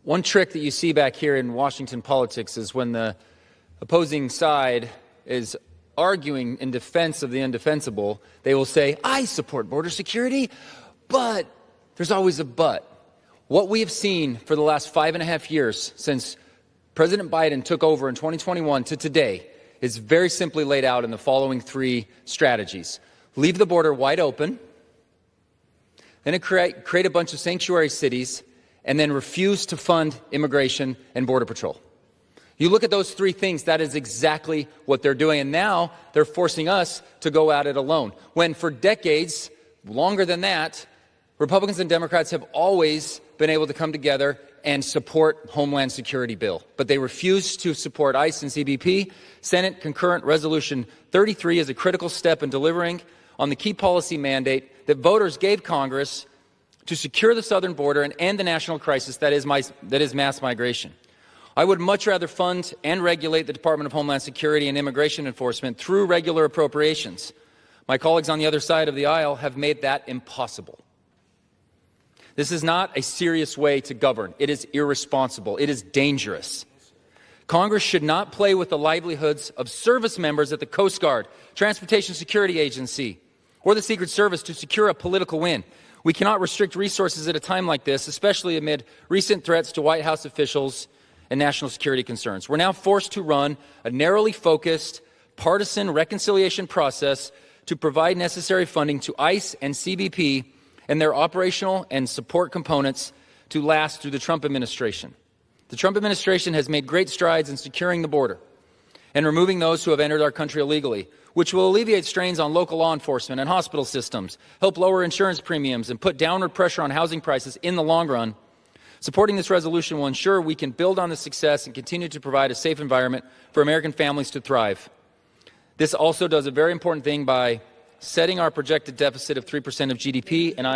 One trick that you see back here in Washington politics is when the opposing side is arguing in defense of the indefensible, they will say, I support border security, but there's always a but. What we have seen for the last 5.5 years since President Biden took over in 2021 to today is very simply laid out in the following 3 strategies. Leave the border wide open, then create a bunch of sanctuary cities, and then refuse to fund immigration and border patrol. You look at those 3 things, that is exactly what they're doing. And now they're forcing us to go at it alone. When for decades, longer than that, Republicans and Democrats have always been able to come together and support Homeland Security bill. But they refuse to support ICE and CBP. Senate Concurrent Resolution 33 is a critical step in delivering on the key policy mandate that voters gave Congress to secure the southern border and end the national crisis that is mass migration. I would much rather fund and regulate the Department of Homeland Security and immigration enforcement through regular appropriations. My colleagues on the other side of the aisle have made that impossible. This is not a serious way to govern. It is irresponsible. It is dangerous. Congress should not play with the livelihoods of service members at the Coast Guard, Transportation Security Agency, or the Secret Service to secure a political win. We cannot restrict resources at a time like this, especially amid recent threats to White House officials and national security concerns. We're now forced to run a narrowly focused, partisan reconciliation process to provide necessary funding to ICE and CBP and their operational and support components to last through the Trump administration. The Trump administration has made great strides in securing the border and removing those who have entered our country illegally, which will alleviate strains on local law enforcement and hospital systems, help lower insurance premiums, and put downward pressure on housing prices in the long run. Supporting this resolution will ensure we can build on this success and continue to provide a safe environment for American families to thrive. This also does a very important thing by setting our projected deficit of 3% of GDP, and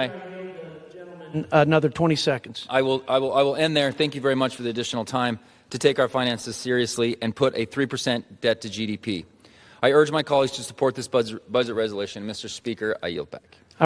another 20 seconds. I will end there. Thank you very much for the additional time to take our finances seriously and put a 3% debt to GDP. I urge my colleagues to support this budget resolution. Mr. Speaker, I yield back.